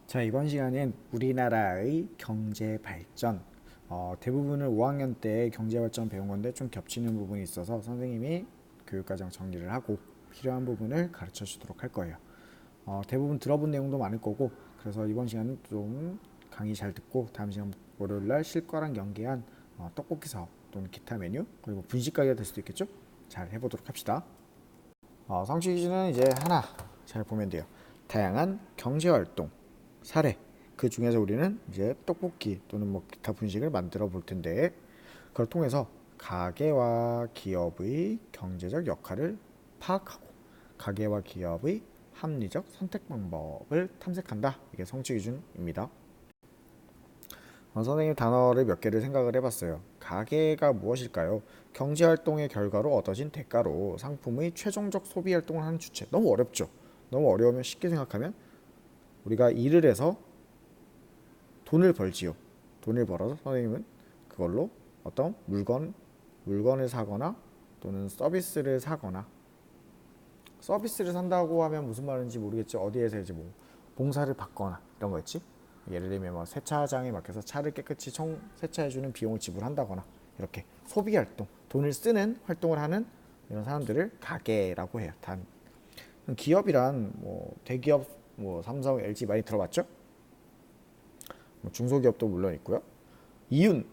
자, 이번 시간은 우리나라의 경제 발전, 대부분을 5학년 때 경제 발전 배운 건데 좀 겹치는 부분이 있어서 선생님이 교육과정 정리를 하고 필요한 부분을 가르쳐 주도록 할 거예요. 대부분 들어본 내용도 많을 거고, 그래서 이번 시간은 좀 강의 잘 듣고 다음 시간 월요일날 실과랑 연계한 떡볶이 사업 또는 기타 메뉴, 그리고 분식 가게가 될 수도 있겠죠? 잘 해보도록 합시다. 성취 기준은 이제 하나 잘 보면 돼요. 다양한 경제 활동 사례. 그 중에서 우리는 이제 떡볶이 또는 뭐 기타 분식을 만들어 볼 텐데, 그걸 통해서 가게와 기업의 경제적 역할을 파악하고 가게와 기업의 합리적 선택 방법을 탐색한다. 이게 성취 기준입니다. 선생님 단어를 몇 개를 생각을 해봤어요. 가게가 무엇일까요? 경제활동의 결과로 얻어진 대가로 상품의 최종적 소비 활동을 하는 주체. 너무 어렵죠? 너무 어려우면 쉽게 생각하면 우리가 일을 해서 돈을 벌지요. 돈을 벌어서 선생님은 그걸로 어떤 물건을 사거나 또는 서비스를 산다고 하면 무슨 말인지 모르겠지. 어디에서 이제 뭐 봉사를 받거나 이런 거였지. 예를 들면 뭐 세차장에 맡겨서 차를 깨끗이 세차해주는 비용을 지불한다거나, 이렇게 소비 활동, 돈을 쓰는 활동을 하는 이런 사람들을 가게라고 해요. 기업이란 뭐 대기업, 뭐 삼성, LG 많이 들어봤죠? 뭐 중소기업도 물론 있고요. 이윤,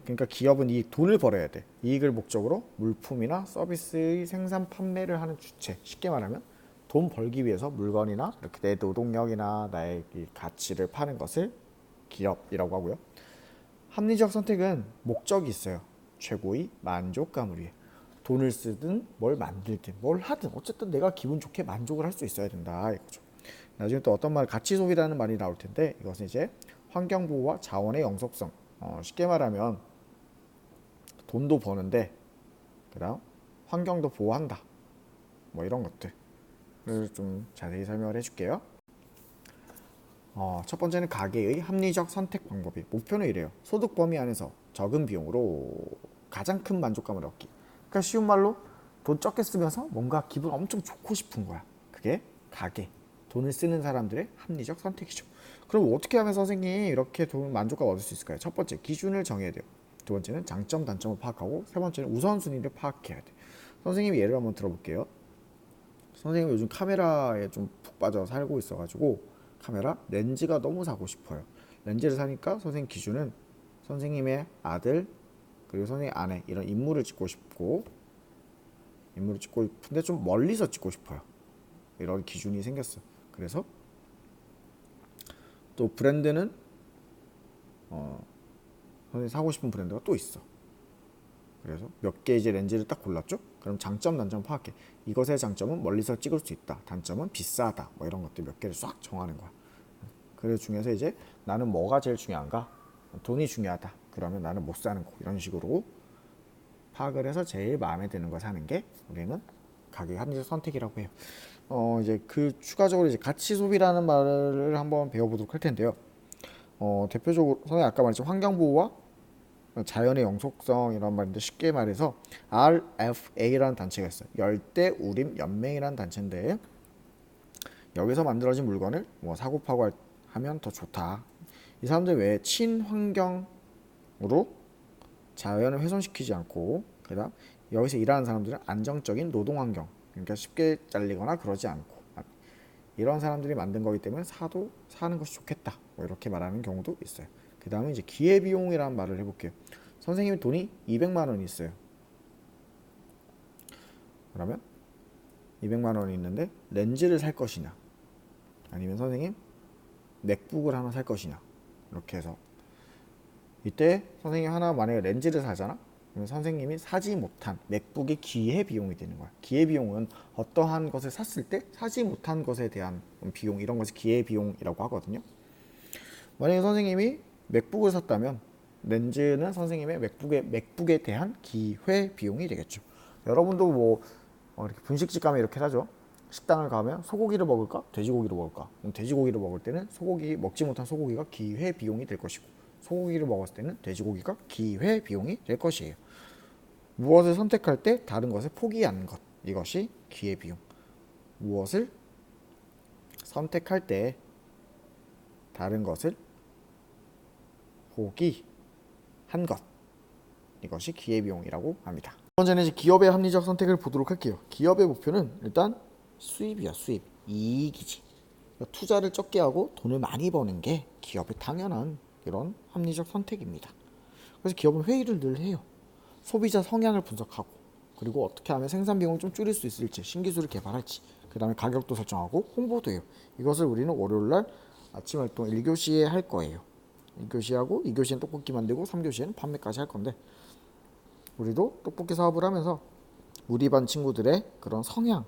그러니까 기업은 돈을 벌어야 돼. 이익을 목적으로 물품이나 서비스의 생산 판매를 하는 주체. 쉽게 말하면 돈 벌기 위해서 물건이나 이렇게 내 노동력이나 나의 이 가치를 파는 것을 기업이라고 하고요. 합리적 선택은 목적이 있어요. 최고의 만족감을 위해. 돈을 쓰든 뭘 만들든 뭘 하든 어쨌든 내가 기분 좋게 만족을 할 수 있어야 된다 이거죠. 나중에 또 어떤 말, 가치 소비라는 말이 나올 텐데, 이것은 이제 환경 보호와 자원의 영속성. 쉽게 말하면 돈도 버는데 그다음 환경도 보호한다. 뭐 이런 것들을 좀 자세히 설명을 해줄게요. 첫 번째는 가계의 합리적 선택 방법이, 목표는 이래요. 소득 범위 안에서 적은 비용으로 가장 큰 만족감을 얻기. 그러니까 쉬운 말로 돈 적게 쓰면서 뭔가 기분 엄청 좋고 싶은 거야. 그게 가계, 돈을 쓰는 사람들의 합리적 선택이죠. 그럼 어떻게 하면 선생님 이렇게 돈 만족감 얻을 수 있을까요? 첫 번째, 기준을 정해야 돼요. 두 번째는 장점, 단점을 파악하고, 세 번째는 우선순위를 파악해야 돼. 선생님 예를 한번 들어볼게요. 선생님 요즘 카메라에 좀 푹 빠져 살고 있어가지고 카메라 렌즈가 너무 사고 싶어요. 렌즈를 사니까 선생님 기준은 선생님의 아들 그리고 선생님 아내 이런 인물을 찍고 싶은데 좀 멀리서 찍고 싶어요. 이런 기준이 생겼어. 그래서 또 브랜드는 선생님 사고 싶은 브랜드가 또 있어. 그래서 몇 개 이제 렌즈를 딱 골랐죠. 그럼 장점, 단점 파악해. 이것의 장점은 멀리서 찍을 수 있다. 단점은 비싸다. 뭐 이런 것들 몇 개를 싹 정하는 거야. 그 중에서 이제 나는 뭐가 제일 중요한가? 돈이 중요하다. 그러면 나는 못 사는 거. 이런 식으로 파악을 해서 제일 마음에 드는 거 사는 게 우리는 가격 합리적 선택이라고 해요. 이제 그 추가적으로 이제 가치 소비라는 말을 한번 배워보도록 할 텐데요. 대표적으로 선생님 아까 말했죠. 환경 보호와 자연의 영속성 이런 말인데, 쉽게 말해서 RFA라는 단체가 있어요. 열대우림 연맹이라는 단체인데, 여기서 만들어진 물건을 뭐 사고 파고 하면 더 좋다. 이 사람들 왜 친환경으로 자연을 훼손시키지 않고, 그다음 여기서 일하는 사람들은 안정적인 노동 환경, 그러니까 쉽게 잘리거나 그러지 않고, 이런 사람들이 만든 거기 때문에 사는 것이 좋겠다. 뭐 이렇게 말하는 경우도 있어요. 그 다음에 이제 기회비용이라는 말을 해볼게요. 선생님 돈이 200만 원이 있어요. 그러면 200만 원이 있는데 렌즈를 살 것이냐, 아니면 선생님 맥북을 하나 살 것이냐, 이렇게 해서 이때 선생님 하나 만약에 렌즈를 사잖아. 그러면 선생님이 사지 못한 맥북의 기회비용이 되는 거야. 기회비용은 어떠한 것을 샀을 때 사지 못한 것에 대한 비용, 이런 것을 기회비용이라고 하거든요. 만약에 선생님이 맥북을 샀다면 렌즈는 선생님의 맥북에 대한 기회 비용이 되겠죠. 여러분도 뭐 이렇게 분식집 가면 이렇게 하죠. 식당을 가면 소고기를 먹을까? 돼지고기를 먹을까? 그럼 돼지고기를 먹을 때는 먹지 못한 소고기가 기회 비용이 될 것이고, 소고기를 먹었을 때는 돼지고기가 기회 비용이 될 것이에요. 무엇을 선택할 때 다른 것을 포기하는 것, 이것이 기회 비용. 무엇을 선택할 때 다른 것을 포기한 것. 이것이 기회비용이라고 합니다. 첫 번째는 이제 기업의 합리적 선택을 보도록 할게요. 기업의 목표는 일단 수입이야, 수입. 이익이지. 그러니까 투자를 적게 하고 돈을 많이 버는 게 기업의 당연한 이런 합리적 선택입니다. 그래서 기업은 회의를 늘 해요. 소비자 성향을 분석하고, 그리고 어떻게 하면 생산 비용을 좀 줄일 수 있을지, 신기술을 개발할지, 그 다음에 가격도 설정하고 홍보도 해요. 이것을 우리는 월요일날 아침 활동 1교시에 할 거예요. 1교시하고 2교시엔 떡볶이 만들고 3교시에는 판매까지 할 건데, 우리도 떡볶이 사업을 하면서 우리 반 친구들의 그런 성향,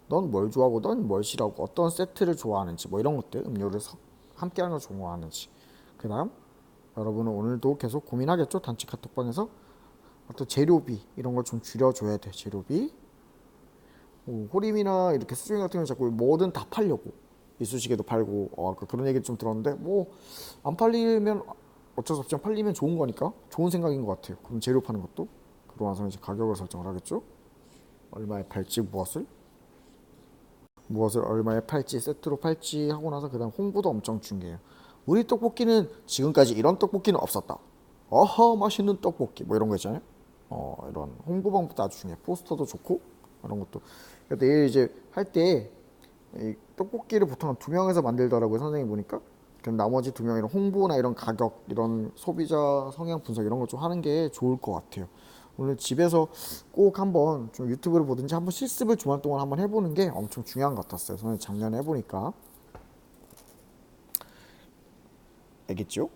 넌 뭘 좋아하고 넌 뭘 싫어하고 어떤 세트를 좋아하는지 뭐 이런 것들, 음료를 함께하는 걸 좋아하는지, 그 다음 여러분은 오늘도 계속 고민하겠죠. 단체 카톡방에서 어떤 재료비 이런 걸 좀 줄여줘야 돼. 재료비, 호림이나 이렇게 수중이 같은 경우 자꾸 뭐든 다 팔려고, 이쑤시개도 팔고 그런 얘기 좀 들었는데, 뭐 안 팔리면 어쩔 수 없지만 팔리면 좋은 거니까 좋은 생각인 것 같아요. 그럼 재료 파는 것도, 그러고 나서 이제 가격을 설정을 하겠죠. 얼마에 팔지, 무엇을 얼마에 팔지, 세트로 팔지 하고 나서 그다음 홍보도 엄청 중요해요. 우리 떡볶이는 지금까지 이런 떡볶이는 없었다. 어허 맛있는 떡볶이 뭐 이런 거 있잖아요. 이런 홍보 방법도 아주 중요해. 포스터도 좋고 이런 것도. 내일 이제 할 때 떡볶이를 보통 한 2명에서 만들더라고요. 선생님 보니까. 그럼 나머지 2명이랑 홍보나 이런 가격, 이런 소비자 성향 분석 이런 거 좀 하는 게 좋을 것 같아요. 오늘 집에서 꼭 한번 좀 유튜브를 보든지 한번 실습을 주말 동안 한번 해보는 게 엄청 중요한 것 같았어요. 저는 작년에 해보니까. 알겠죠?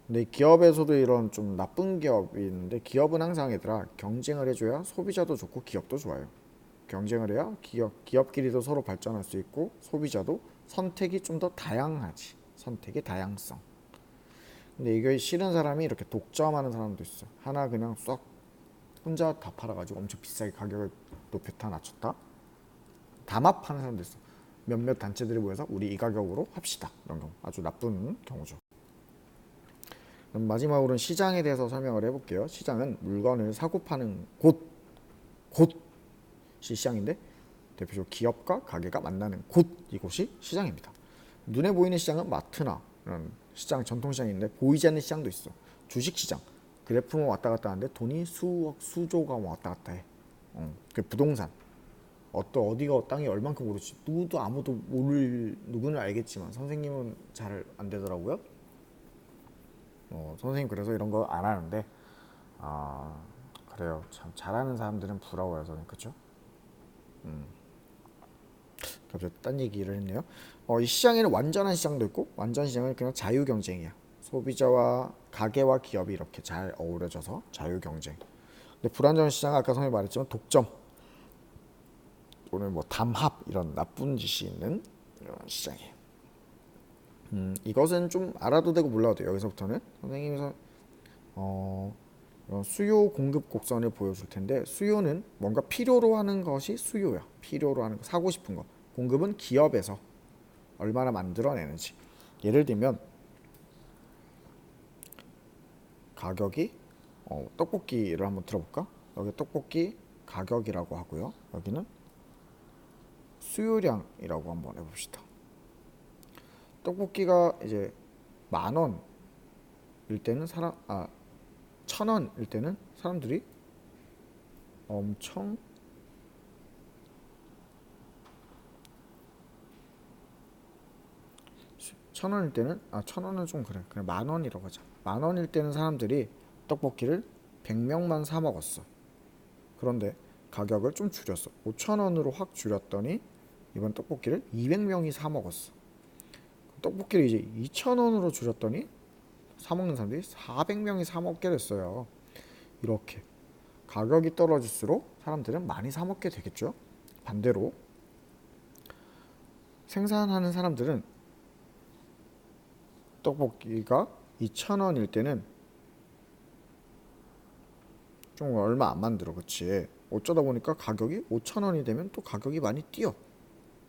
근데 기업에서도 이런 좀 나쁜 기업이 있는데, 기업은 항상 얘들아 경쟁을 해줘야 소비자도 좋고 기업도 좋아요. 경쟁을 해야 기업끼리도 서로 발전할 수 있고 소비자도 선택이 좀 더 다양하지. 선택의 다양성. 근데 이게 싫은 사람이 이렇게 독점하는 사람도 있어. 하나 그냥 쏙 혼자 다 팔아가지고 엄청 비싸게 가격을 높였다 낮췄다 담합하는 사람도 있어. 몇몇 단체들이 모여서 우리 이 가격으로 합시다. 이런 경우 아주 나쁜 경우죠. 그럼 마지막으로는 시장에 대해서 설명을 해볼게요. 시장은 물건을 사고 파는 곳이 시장인데, 대표적으로 기업과 가게가 만나는 곳, 이곳이 시장입니다. 눈에 보이는 시장은 마트나 이런 시장, 전통시장인데 보이지 않는 시장도 있어. 주식시장, 그래프만 왔다 갔다 하는데 돈이 수억 수조가 왔다 갔다 해. 그 부동산, 어디가 땅이 얼만큼 오르지 누구도 아무도 누구는 알겠지만 선생님은 잘 안 되더라고요. 선생님 그래서 이런 거 안 하는데, 그래요. 참 잘하는 사람들은 부러워요. 저는. 그쵸? 갑자기 딴 얘기를 했네요. 이 시장에는 완전한 시장도 있고, 완전 시장은 그냥 자유 경쟁이야. 소비자와 가게와 기업이 이렇게 잘 어우러져서 자유 경쟁. 근데 불완전한 시장은 아까 선생님이 말했지만 독점 또는 뭐 담합, 이런 나쁜 짓이 있는 이런 시장이에요. 이것은 좀 알아도 되고 몰라도 돼요. 여기서부터는 선생님이 수요 공급 곡선을 보여줄 텐데, 수요는 뭔가 필요로 하는 것이 수요야. 필요로 하는 거, 사고 싶은 거. 공급은 기업에서 얼마나 만들어내는지. 예를 들면 가격이, 떡볶이를 한번 들어볼까? 여기 떡볶이 가격이라고 하고요. 여기는 수요량이라고 한번 해봅시다. 떡볶이가 이제 10,000원일 때는 1,000원일 때는 사람들이 엄청 1,000원일 때는 1,000원은 좀 그래. 그냥 10,000원이라고 하자. 10,000원일 때는 사람들이 떡볶이를 100명만 사 먹었어. 그런데 가격을 좀 줄였어. 5,000원으로 확 줄였더니 이번 떡볶이를 200명이 사 먹었어. 떡볶이를 이제 2,000원으로 줄였더니 사 먹는 사람들이 400명이 사 먹게 됐어요. 이렇게 가격이 떨어질수록 사람들은 많이 사 먹게 되겠죠. 반대로 생산하는 사람들은 떡볶이가 2,000원일 때는 좀 얼마 안 만들어. 그치? 어쩌다 보니까 가격이 5,000원이 되면 또 가격이 많이 뛰어.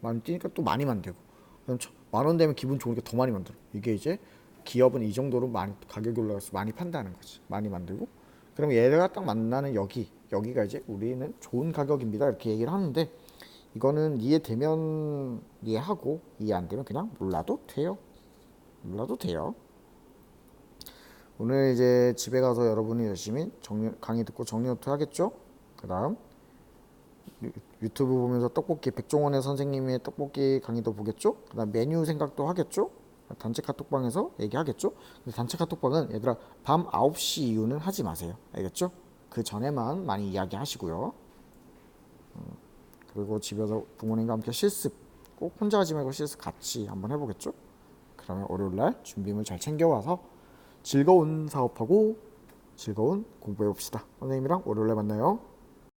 많이 뛰니까 또 많이 만들고, 그럼 10,000원 되면 기분 좋으니까 더 많이 만들어. 이게 이제 기업은 이 정도로 많이 가격이 올라가서 많이 판다는 거지. 많이 만들고, 그럼 얘가 딱 만나는 여기가 이제 우리는 좋은 가격입니다 이렇게 얘기를 하는데, 이거는 이해되면 이해하고 이해 안 되면 그냥 몰라도 돼요. 몰라도 돼요. 오늘 이제 집에 가서 여러분이 열심히 강의 듣고 정리 노트 하겠죠? 그 다음 유튜브 보면서 떡볶이 백종원의 선생님의 떡볶이 강의도 보겠죠? 그 다음 메뉴 생각도 하겠죠? 단체 카톡방에서 얘기하겠죠? 근데 단체 카톡방은 얘들아 밤 9시 이후는 하지 마세요. 알겠죠? 그 전에만 많이 이야기하시고요. 그리고 집에서 부모님과 함께 실습 꼭 혼자 하지 말고 실습 같이 한번 해보겠죠? 그러면 월요일날 준비물 잘 챙겨와서 즐거운 사업하고 즐거운 공부해봅시다. 선생님이랑 월요일에 만나요.